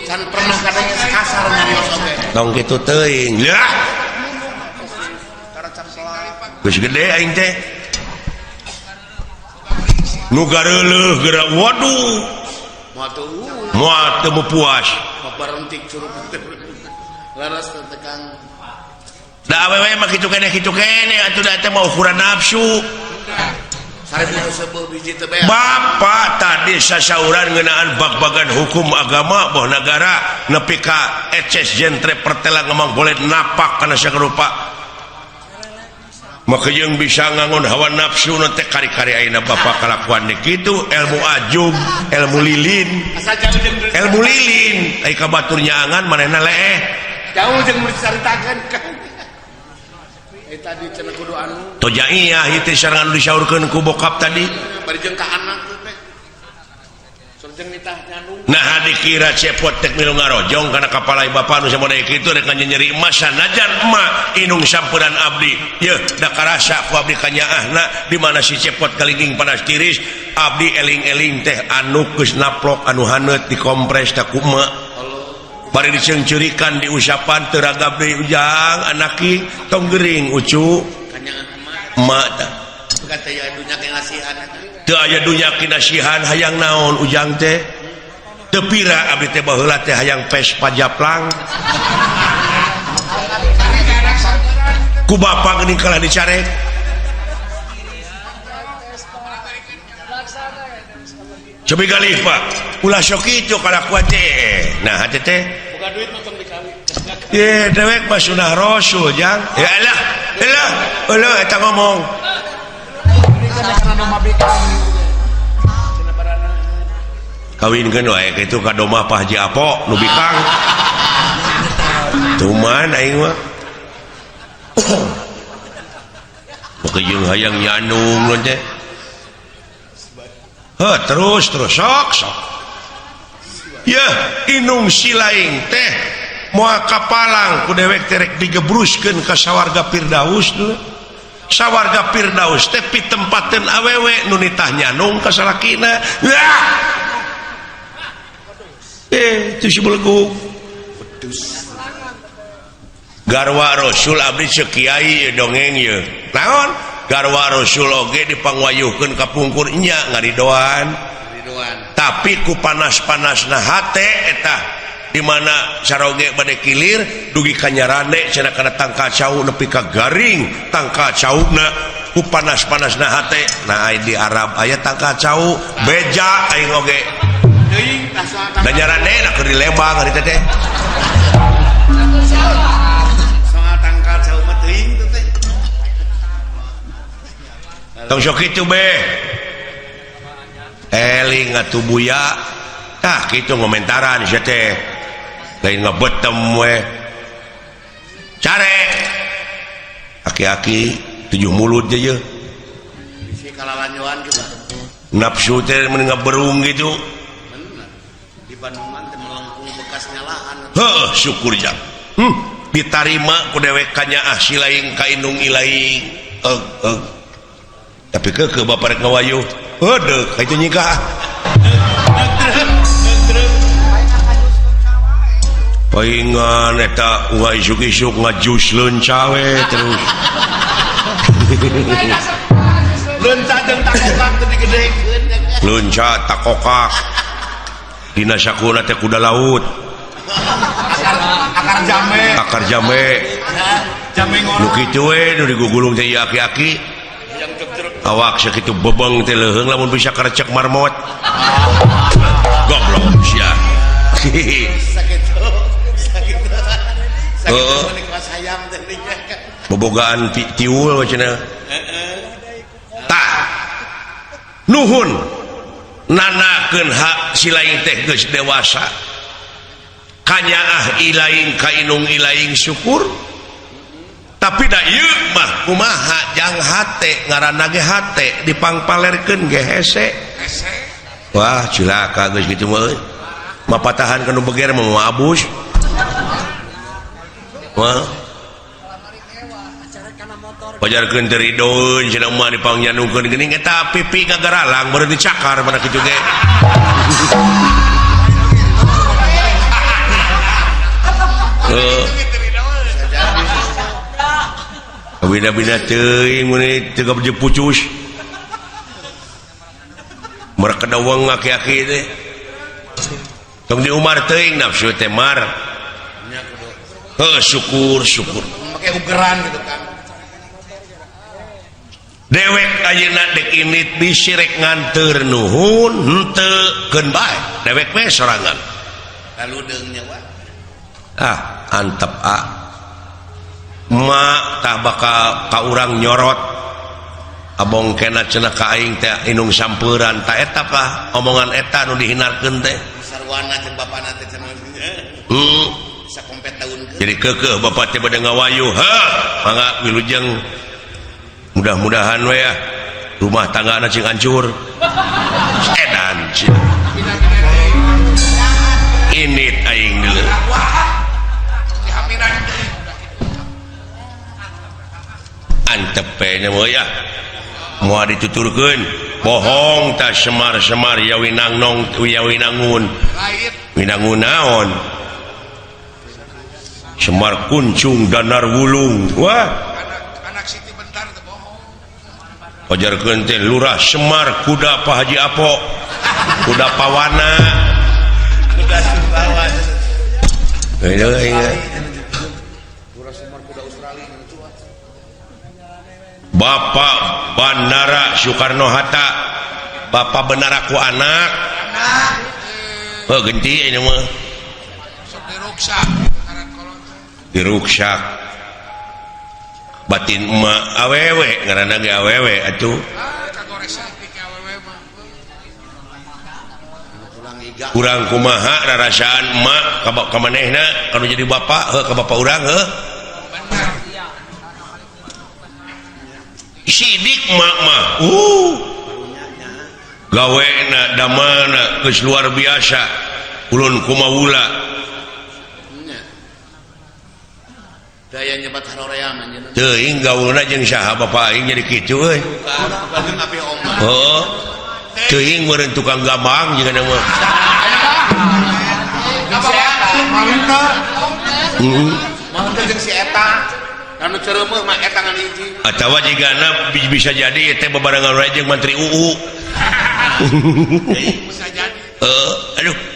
Can pernah katanya kasar nyarios oge. Tong kitu teuing. Ya. Geus gede aing teh. Nu gareuleuh geura waduh. Moal teu puas. Barentik curup. Laras tekan. Da awewe mah kitu keneh atuh da teh mah ukuran nafsu. Bapak tadi sasauran ngeunaan bag-bagan hukum agama boh negara nepi ka eces jentre pertela ngemang boleh napak kana sarupa maka yang bisa ngangun hawa nafsu nanti kari-kari ayeuna bapak kalakuan kitu ilmu ajub ilmu lilin ai ka batur nyaangan manehna leeh jauh jeung dicaritakeun tadi cenah kudu anu toja iya itu sarangan disaurkeun ku bokap tadi bari jeung ka anak teh surjeng nitah nyandung nah dikira cepot tek milu ngarojong kana kapalai bapa nu samoda kitu rek nyeri emas sanajan emak inung sampeuran abdi ye da karasa ku abdi ka nyaahna di mana si cepot kalinging panas tiris abdi eling-eling teh anu geus naplok anu haneut dikompres ta ku emak bari diceungceurikan diusapan teu ragab deui ujang anaki tong gering ucu kanyangan emak tah bukan teh aya dunya kinasihan teu aya dunya kinasihan hayang naon ujang teh teu pira abdi teh baheula teh hayang pes pajaplang ku bapa geuning kalah dicarek coba galih pak ulah sok itu kalakuan teh nah hati teh buka duit nonton dikali ye dewek mah sunah rasul jang ya elah eta ngomong kawinkeun wae kitu ka domah Pak Haji Apo nu bikang tuman aing mah maka jeung hayang nyandung non teh terus sok ya inung silaing teh moal kapalang ku dewek terek digebruskeun ka sawarga Firdaus dulu sawarga Firdaus teh pitempateun awewe nu nitah nyanung ka salakina teu si beleguk garwa Rasul abdi sekiai dongeng ye naon garwa Rasul oge dipangwayuhkeun ka pungkur nya ngaridoan tapi ku panas-panasna hate eta di mana saroge bade kilir dugi ka nyarane cenah kana tangka cau nepi ka garing tangka cauna ku panas-panasna hate nah di Arab aya tangka cau beja aing oge deui da nyarane na keur dilembang ari teh tong sok kitu be eling atuh buya tah kitu ngomentaran sia teh lain ngabetem we care aki-aki 7 mulut je ye si kalalanyoan kita nafsu teh mun ngaberung gitu di Bandungan teh melengkung bekas nyalaan heuh syukur jang ditarima ku dewek ka nyaah silaing ka indung ilaing tapi ke bapak rek ngawayuh heudeuk kitu nyikah paingan eta ulah isuk-isuk ngajusleun cawe terus leunca jeung takokak teu digedekeun leunca takokak dina sakuna teh kuda laut akar jame ngono nu kitu we nu digugulung teh aki-aki awak sakitu bebeng teh leuheung lamun bisa karecek marmot goblok sia sakitu kelas hayam teh bobogaan tiul cenah tah nuhun nanakeun hak silaing teh geus dewasa kanyaah ilaing ka inung ilaing syukur tapi da ieu mah kumaha jang hate ngaranna ge hate dipangpalerkeun ge hese wah cilaka geus kitu mah mapatahan kanu beger mah abus wah pajarkeun teu ridoeun cenah mah dipangnyandungkeun geuning eta pipi ngagaralang beureun dicakar mana kitu ge beda-beda teuing mun teu je pucus mereka dawang aki-aki teh tong di Umar teuing nafsu teh mar syukur pakai ugeran gitu kan dewek ayeuna dek init bisi rek nganteur nuhun henteu keun bae dewek we sorangan lalu deungnya wa antep mak tah bakal ka urang nyorot abong kena cenah ka aing teh inung sampeuran ta eta kah omongan eta nu dihinarkeun teh sarwana jeung bapana teh cenah bisa kompet tahun jadi keukeuh bapak teh bade ngawayu mangga wilujeng mudah-mudahan we ya rumah tanggana cing hancur edan init aing deuleu antep pe nya ya moal dituturkeun bohong tah semar-semar ya winangnong ya winangun naon Semar kuncung danar wulung wah anak Siti bentar teh bohong pajarkeun teh lurah Semar kuda Pak Haji Apo kuda pawana kuda pawana Bapak Bandara Soekarno-Hatta Bapak Bandara ku anak genti ini mah sok diruksak di ruksak batin emak awewe ngaranna ge awewe atuh kurang kumaha rarasaan emak ka manehna anu jadi bapak ka bapak urang sidik emak mah gawena damana geus luar biasa ulun kumaula daya nyebat harorea manjeun teuing gaulna jeung saha bapak aing jadi kitu euy bukan api omah teuing meureun tukang gambang jeung kana mah mau jeung si eta anu cereumeuh mah eta ngan hiji atawa jigana bisa jadi teh babarengan jeung Menteri UU bisa jadi aduh